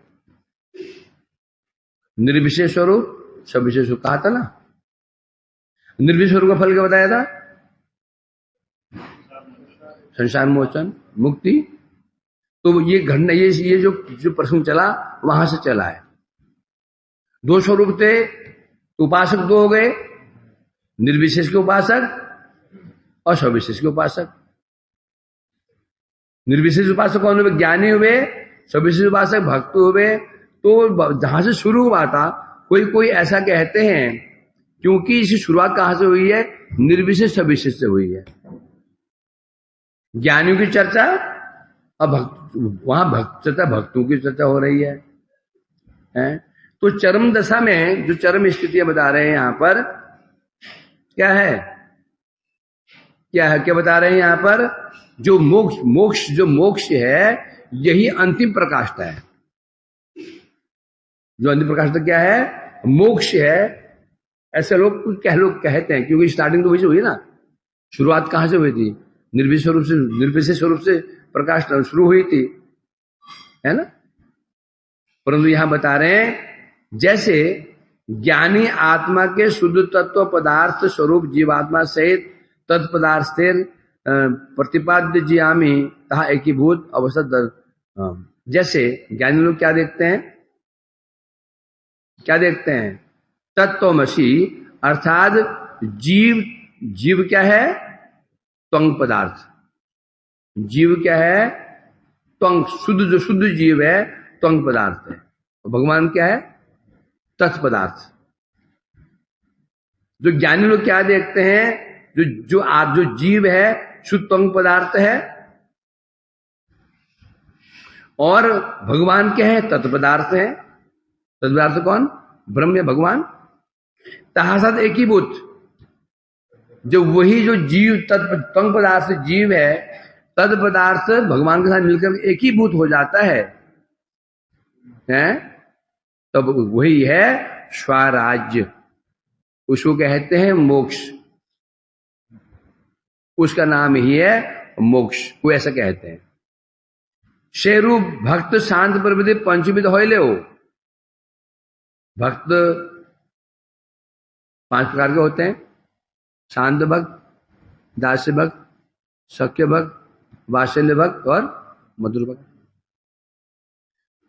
Speaker 1: निर्विशेष स्वरूप, सविशेष स्वरूप। कहा था ना, निर्विशेष स्वरूप का फल क्या बताया था? संसार मोचन, मुक्ति। तो ये घटना, ये जो प्रश्न चला वहां से चला है। दो स्वरूप थे, उपासक दो हो गए, निर्विशेष के उपासक और सविशेष के उपासक। निर्विशेष उपासक कौन हुए? ज्ञानी हुए। सविशेष उपासक भक्त हुए। तो जहां से शुरू हुआ था, कोई ऐसा कहते हैं क्योंकि इसकी शुरुआत कहां से हुई है? निर्विशेष सविशेष से हुई है। ज्ञानियों की चर्चा अब वहां भक्तों की चर्चा हो रही है। तो चरम दशा में जो चरम स्थितियां बता रहे हैं यहां पर, क्या है? क्या बता रहे हैं यहां पर? जो मोक्ष है, यही अंतिम प्रकाष्ठा है। जो अंतिम प्रकाष्ठा क्या है? मोक्ष है। ऐसे लोग कहते हैं, क्योंकि स्टार्टिंग तो वही हुई ना। शुरुआत कहां से हुई थी? निर्विशेष स्वरूप से प्रकाश शुरू हुई थी, है ना। परंतु यहां बता रहे हैं, जैसे ज्ञानी आत्मा के शुद्ध तत्व पदार्थ स्वरूप जीवात्मा सहित तत्पदार्थेर प्रतिपाद्य जियामी तहा एकीभूत अवस्था। जैसे ज्ञानी लोग क्या देखते हैं? तत्वमसी, अर्थात जीव क्या है? त्वंग पदार्थ। जीव क्या है? त्वंग, जो शुद्ध जीव है त्वंग पदार्थ है। और भगवान क्या है? तत्पदार्थ। जो ज्ञानी लोग क्या देखते हैं, जो जीव है शुद्ध अंग पदार्थ है, और भगवान क्या है, तत्व पदार्थ है। तत्व पदार्थ कौन, ब्रह्म या भगवान। तहासात एक ही भूत, जो वही जो जीव तत्व पदार्थ जीव है, तद पदार्थ भगवान के साथ मिलकर एक ही भूत हो जाता है, तब वही है स्वराज्य। उसको कहते हैं मोक्ष, उसका नाम ही है मोक्ष, वो ऐसा कहते हैं। शेरू भक्त शांत प्रवृत्ति पंचविध हो ले हो। भक्त 5 प्रकार के होते हैं, शांत भक्त, दास्य भक्त, सख्य भक्त, वात्सल्य भक्त और मधुर भक्त।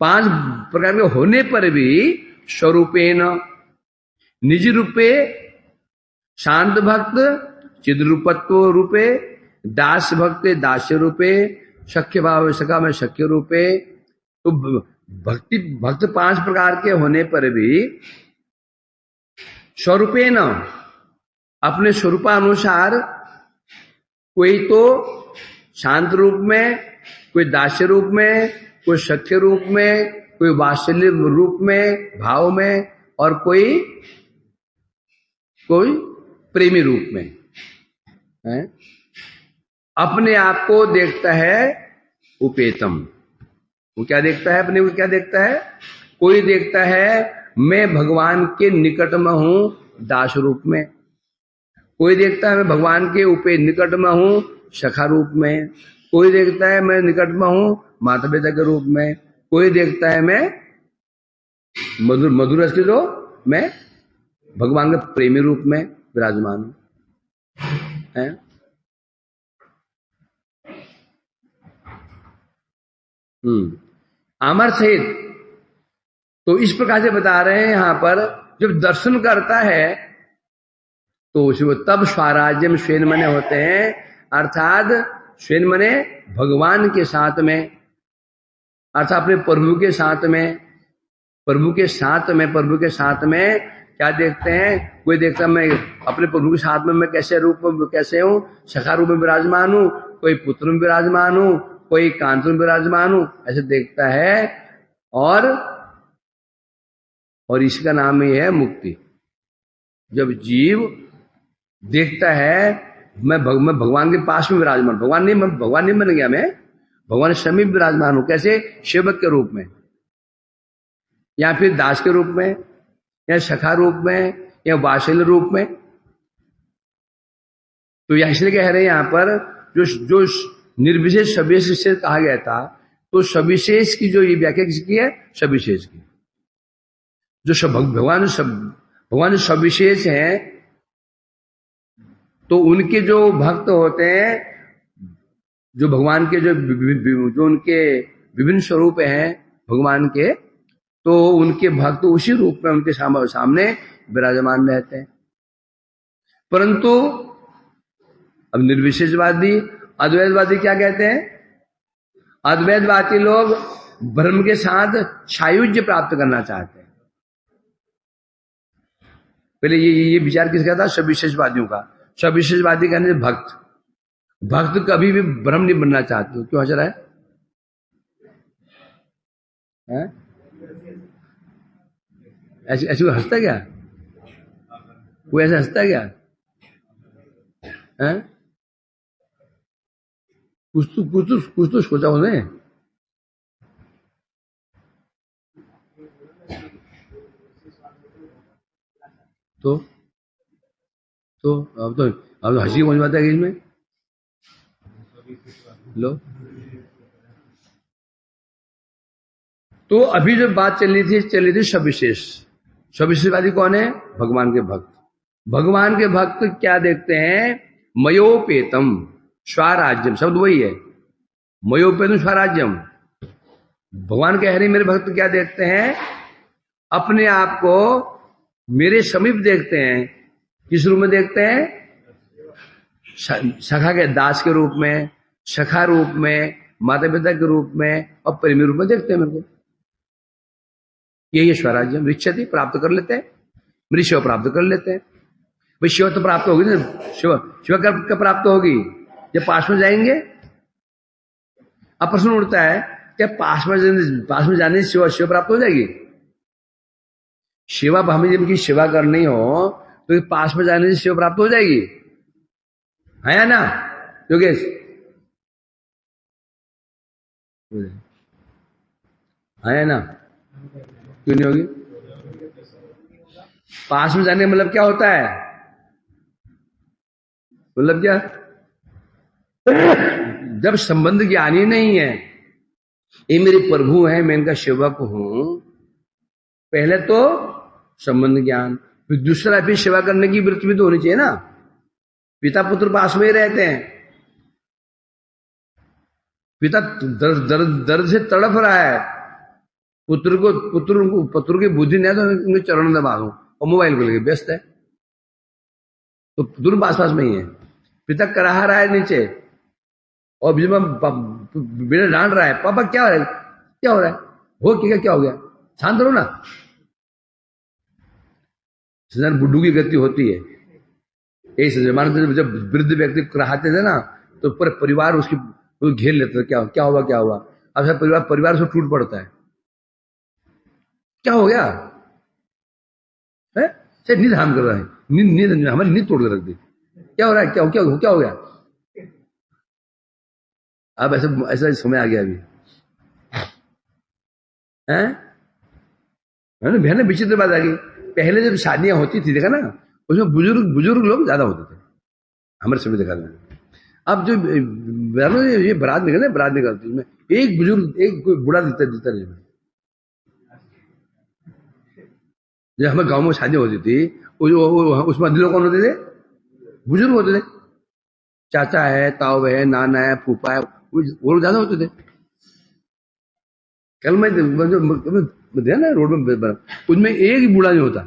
Speaker 1: 5 प्रकार के होने पर भी स्वरूपेण निज रूपे शांत भक्त चिद्रूपत्व रूपे, दास भक्त दास्य रूपे, सख्य भाव सखा में सख्य रूपे। तो भक्त 5 प्रकार के होने पर भी स्वरूपेण अपने स्वरूपानुसार, कोई तो शांत रूप में, कोई दास्य रूप में, कोई सख्य रूप में, कोई वात्सल्य रूप में भाव में, और कोई प्रेमी रूप में है। अपने आप को देखता है उपेतम। वो क्या देखता है, अपने को क्या देखता है, कोई देखता है मैं भगवान के निकट में हूं दास रूप में, कोई देखता है मैं भगवान के निकट में हूं सखा रूप में, कोई देखता है मैं निकट में हूं माता पिता के रूप में, कोई देखता है मैं मधुर रस के जो मैं भगवान के प्रेमी रूप में विराजमान हूं। अमर सहित, तो इस प्रकार से बता रहे हैं यहां पर, जब दर्शन करता है तो उसे वो तब स्वराज्यम स्वेन मने होते हैं, अर्थात स्वेन मने भगवान के साथ में, अर्थात अपने प्रभु के साथ में, प्रभु के साथ में क्या देखते हैं, कोई देखता मैं अपने प्रभु के साथ में मैं कैसे रूप में कैसे हूं, सखा रूप में विराजमान हूं, कोई पुत्र में विराजमान हूं, कोई कांत में विराजमान हूं, ऐसे देखता है। और इसका नाम ही है मुक्ति। जब जीव देखता है मैं भगवान के पास में विराजमान, भगवान नहीं बन गया, मैं भगवान के समीप विराजमान हूं, कैसे, सेवक के रूप में, या फिर दास के रूप में, या सखा रूप में, या वात्सल्य रूप में। तो यह इसलिए कह रहे हैं यहां पर, जो निर्विशेष सविशेष से कहा गया था, तो सविशेष की जो ये व्याख्या किसकी है, सविशेष की। जो भगवान सविशेष हैं, तो उनके जो भक्त होते हैं, जो भगवान के जो उनके विभिन्न स्वरूप हैं भगवान के, तो उनके भक्त उसी रूप में उनके सामने विराजमान रहते हैं। परंतु अब निर्विशेषवादी अद्वैतवादी क्या कहते हैं, अद्वैतवादी लोग ब्रह्म के साथ सायुज्य प्राप्त करना चाहते हैं। पहले ये विचार किसका था, सविशेषवादियों का। सविशेषवादी कहने से भक्त कभी भी ब्रह्म नहीं बनना चाहते। क्यों हंस रहा है? ऐसे हंसता क्या, कोई ऐसा हंसता क्या है? कुछ तो सोचा उन्हें। तो अब तो हंसी पहुंच पाता है इसमें। लो, तो अभी जो बात चल रही थी सविशेष। सविशेषवादी कौन है, भगवान के भक्त। भगवान के भक्त क्या देखते हैं, मयोपेतम स्वराज्यम, शब्द वही है, मयोपेतम स्वराज्यम। भगवान कह रहे मेरे भक्त क्या देखते हैं, अपने आप को मेरे समीप देखते हैं। किस रूप में देखते हैं, सखा के दास के रूप में, सखा रूप में, माता पिता के रूप में, और प्रेमी रूप में देखते हैं मेरे को। यही स्वराज्यम रिच्छति, प्राप्त कर लेते हैं, मृष्य प्राप्त कर लेते हैं। भाई शिव तो प्राप्त होगी ना, शिव शिव कब प्राप्त होगी? जब पास में जाएंगे। अब प्रश्न उठता है क्या पास में जाने से शिव प्राप्त हो जाएगी? शिवा हमें जिनकी सेवा करनी हो तो पास में जाने से शिव प्राप्त हो जाएगी, है या ना योगेश? है ना? क्यों नहीं होगी? पास में जाने का मतलब क्या होता है? मतलब क्या? जब संबंध ज्ञान ही नहीं है, ये मेरे प्रभु हैं, मैं इनका सेवक हूं, पहले तो संबंध ज्ञान, फिर दूसरा फिर सेवा करने की वृत्ति भी तो होनी चाहिए ना। पिता पुत्र पास में ही रहते हैं, पिता दर्द से तड़प रहा है, पुत्र की बुद्धि नहीं है तो उनके चरण दबा दूं, और मोबाइल को लेकर व्यस्त है, तो दोनों पास पास में ही है। पिता कराह रहा है नीचे और बिना डांट रहा है, पापा क्या हो रहा है, क्या हो रहा है, क्या हो गया, शांत रहो ना। बुड्ढू की गति होती है ऐसे जमाने में, जब वृद्ध व्यक्ति कराहते थे ना तो पूरे परिवार उसकी घेर लेते थे, क्या हुआ। अब सब परिवार से टूट पड़ता है, क्या हो गया है? नींद हाम कर रहा है, नींद हमारी नींद तोड़ कर रख दी, क्या हो रहा है, क्या हो गया? अब ऐसा समय आ गया अभी है भैया, विचित्र बात आ गई। पहले जब शादियां होती थी देखा ना, उसमें बुजुर्ग लोग ज्यादा होते थे, हमारे समय देखा था। अब जो ये बारात निकलती उसमें एक बुजुर्ग, एक कोई बूढ़ा दिखता नहीं। जब हमें गांव में शादी होती थी उसमें अधिक लोग कौन होते थे? बुजुर्ग होते थे, चाचा है, ताऊ है, नाना है, फूफा है, वो लोग ज्यादा होते थे। कल मैं ना रोड में, उसमें एक ही बूढ़ा नहीं होता,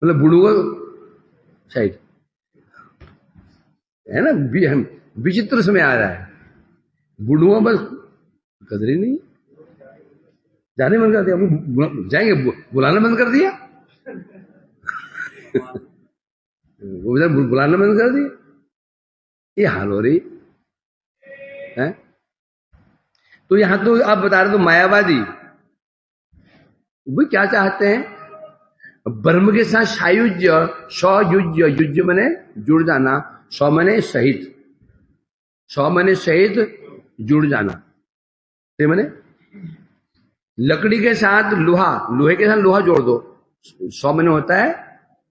Speaker 1: मतलब बूढ़ों को साइड है ना। विचित्र समय आ रहा है, बूढ़ों बस कदर ही नहीं, जाने बंद कर दिया, जाएंगे बुलाना बंद कर दिया बुलाना बंद कर दिया, ये हाल हो रही है। तो यहां तो आप बता रहे तो मायावादी वो क्या चाहते हैं? ब्रह्म के साथ सायुज्य, सयुज्य, युज्य मने जुड़ जाना, सौ मने सहित जुड़ जाना, ते मने लकड़ी के साथ लोहे के साथ लोहा जोड़ दो, 100 मने होता है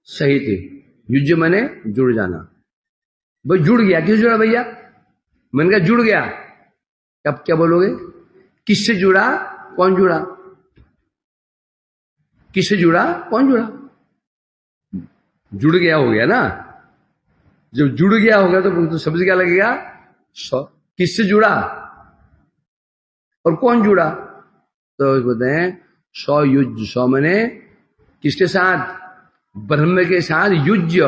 Speaker 1: सहित, युज्य मने जुड़ जाना। भाई जुड़ गया, किससे जुड़ा भैया? मन का जुड़ गया, अब क्या बोलोगे? किससे जुड़ा, कौन जुड़ा? किससे जुड़ा, कौन जुड़ा? जुड़ गया हो गया ना, जब जुड़ गया होगा तो शब्द क्या लगेगा? किससे जुड़ा और कौन जुड़ा? तो बोलते हैं सयुज्य, सौ मने किसके साथ? ब्रह्म के साथ युज्य,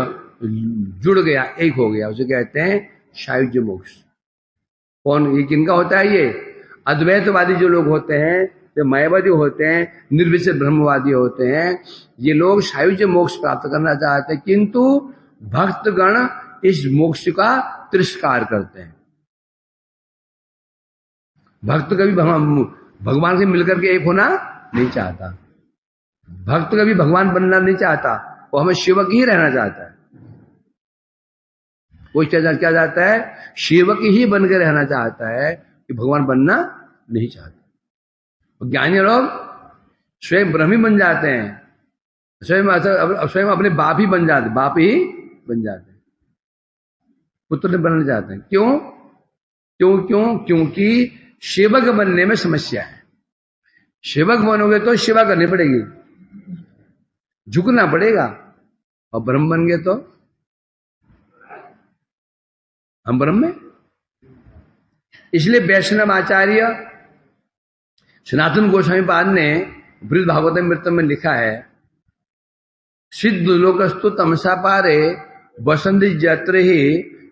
Speaker 1: जुड़ गया, एक हो गया, उसे कहते हैं सायुज्य मोक्ष। कौन, ये किनका होता है? ये अद्वैतवादी जो लोग होते हैं, जो मायावादी होते हैं, निर्विशेष ब्रह्मवादी होते हैं, ये लोग सायुज्य मोक्ष प्राप्त करना चाहते हैं, किंतु भक्तगण इस मोक्ष का तिरस्कार करते हैं। भक्त कभी भगवान से मिलकर के एक होना नहीं चाहता, भक्त कभी भगवान बनना नहीं चाहता, वो हमें शिवक ही रहना चाहता है। वो क्या चाहता है? शिवक ही बनकर रहना चाहता है, कि भगवान बनना नहीं चाहता। ज्ञानी लोग स्वयं ब्रह्मी बन जाते हैं, स्वयं अपने बाप ही बन जाते हैं, पुत्र नहीं बनना चाहते हैं। क्यों? क्योंकि सेवक बनने में समस्या है। सेवक बनोगे तो सेवा करनी पड़ेगी, झुकना पड़ेगा, और ब्रह्म बन गए तो हम ब्रह्म में। इसलिए वैष्णव आचार्य सनातन गोस्वामी पाद ने बृहद भागवत मृतम में लिखा है, सिद्ध लोकस्तु तमसा पारे वसंत जत्र ही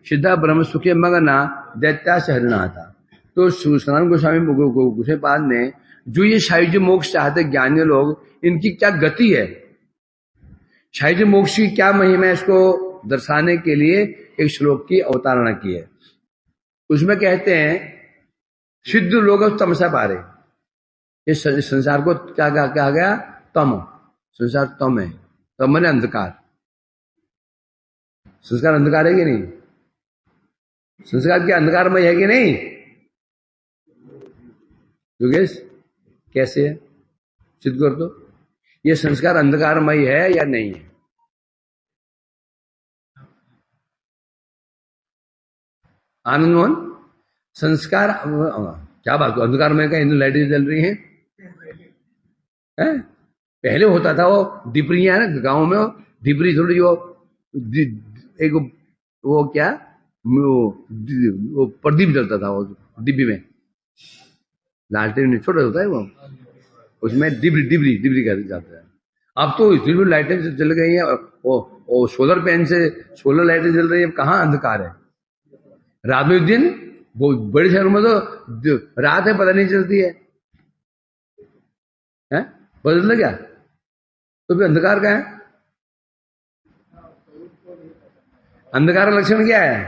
Speaker 1: सिद्धा ब्रह्म सुखे मगना दैत्या शहरना था। तो सनातन गोस्वामी पाद ने जो ये सायुज्य मोक्ष चाहते ज्ञानी लोग, इनकी क्या गति है? क्षयज मोक्ष की क्या महिमा है, इसको दर्शाने के लिए एक श्लोक की अवतारणा की है। उसमें कहते हैं सिद्ध लोग तमसा पारे, इस संसार को क्या कहा गया, तम, संसार तम है, तम माने अंधकार। संस्कार अंधकार है कि नहीं? संस्कार क्या अंधकारमय है कि नहीं योगेश? कैसे है, सिद्ध कर दो, ये संस्कार अंधकारमय है या नहीं है? आनंद मोहन, संस्कार क्या बात, अंधकारमय का, इन लाइटें जल रही हैं है? पहले होता था वो डिपरियां ना गांव में, वो डिपरी थोड़ी वो एक वो क्या वो प्रदीप जलता था वो डिब्बी में, लालटेन छोटा होता है वो, उसमें डिबरी डिबरी डिबरी कहते जाता है। अब तो इतनी लाइटें जल गई हैं, वो सोलर पैन से सोलर लाइटें जल रही है, कहाँ अंधकार है? रात में दिन बड़े शहरों में तो रात है पता नहीं चलती है, बदल क्या? तो फिर अंधकार का है? अंधकार का लक्षण क्या है?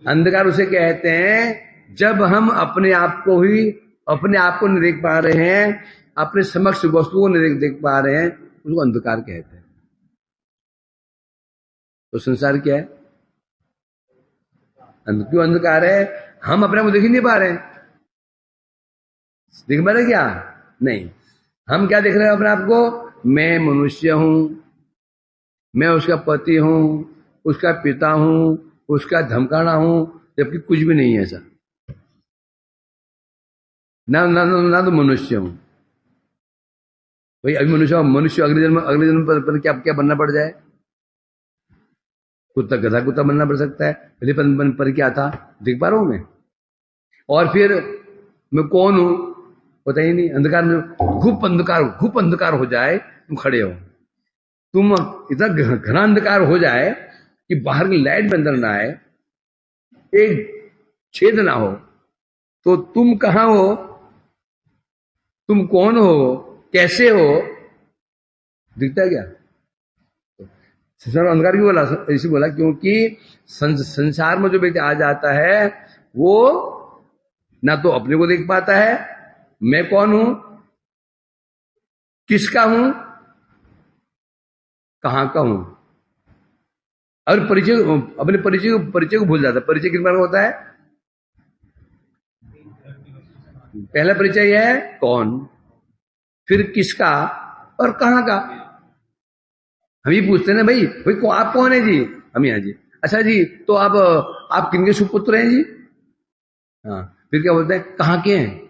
Speaker 1: अंधकार उसे कहते हैं जब हम अपने आप को नहीं देख पा रहे हैं, अपने समक्ष वस्तु को नहीं देख पा रहे हैं, उसको अंधकार कहते हैं। तो संसार क्या है? क्यों अंधकार है? हम अपने को देख ही नहीं पा रहे हैं। देख पा रहे क्या? नहीं। हम क्या देख रहे हैं अपने आप को? मैं मनुष्य हूं, मैं उसका पति हूं, उसका पिता हूं, उसका धमकाना हूं, जबकि कुछ भी नहीं है ऐसा। ना तो मनुष्य हूं भाई, अभी मनुष्य अगले जन्म पर क्या बनना पड़ जाए? कुत्ता, गधा कुत्ता बनना पड़ सकता है। पहले पर क्या था देख पा रहा हूं मैं, और फिर मैं कौन हूं पता ही नहीं। अंधकार में खूब अंधकार हो जाए, तुम खड़े हो, तुम इतना घना अंधकार हो जाए कि बाहर की लाइट में अंदर ना आए, एक छेद ना हो, तो तुम कहां हो, तुम कौन हो, कैसे हो, दिखता है क्या? संसार अंधकार क्यों बोला? ऐसे बोला क्योंकि संसार में जो व्यक्ति आ जाता है वो ना तो अपने को देख पाता है, मैं कौन हूं, किसका हूं, कहां का हूं, और अपने परिचय को भूल जाता है। परिचय किस बार होता है? पहला परिचय है कौन, फिर किसका और कहां का। हम ही पूछते हैं ना भाई आप कौन है जी? हम यहाँ जी। अच्छा जी, तो आप किनके सुपुत्र हैं जी? हाँ, फिर क्या बोलते हैं? कहाँ के हैं,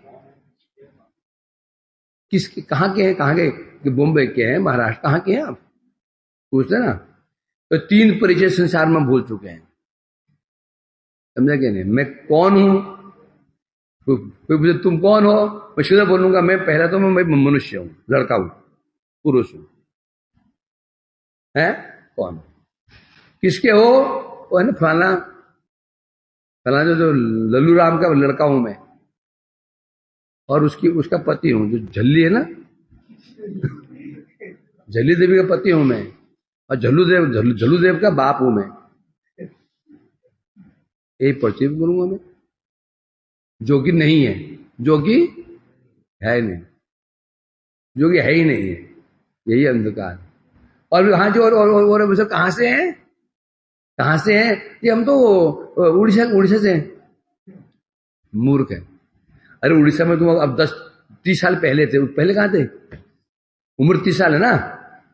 Speaker 1: किसके, कहाँ के हैं, कहाँ के बॉम्बे के हैं, महाराष्ट्र, कहाँ के हैं आप पूछते ना। तो 3 परिचय संसार में भूल चुके हैं, समझा क्या नहीं? मैं कौन हूं, तुम कौन हो, मैं सीधा बोलूंगा मैं पहला तो मैं मनुष्य हूं, लड़का हूं, पुरुष हूं, है कौन, किसके हो, वो है ना फलाना जो लल्लू राम का लड़का हूं मैं, और उसका पति हूं, जो झल्ली है ना, झल्ली देवी का पति हूं मैं, और झल्लू देव का बाप हूं मैं। यही परिचय बोलूंगा मैं, जो कि नहीं है, जो कि है नहीं, जो कि है ही नहीं है, यही अंधकार। और हाँ जो और कहां से हैं, कहां से हैं? ये हम तो उड़ीसा से हैं। मूर्ख है। अरे उड़ीसा में तुम अब 10-30 साल पहले थे, पहले कहां थे? उम्र 30 साल है ना,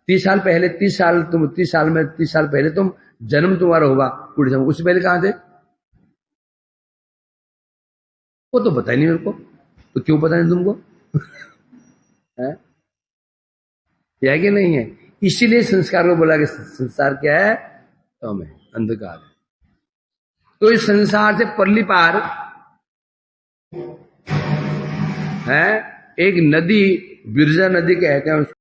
Speaker 1: 30 साल पहले, 30 साल पहले तुम जन्म तुम्हारा हुआ उड़ीसा में, उससे पहले कहां थे? वो तो पता ही नहीं मेरे को, तो क्यों पता नहीं तुमको? है या कि नहीं है? इसीलिए संस्कार को बोला कि संसार क्या है? तम है, अंधकार है। तो इस संसार से परली पार है एक नदी, बिरजा नदी कहते हैं उसको।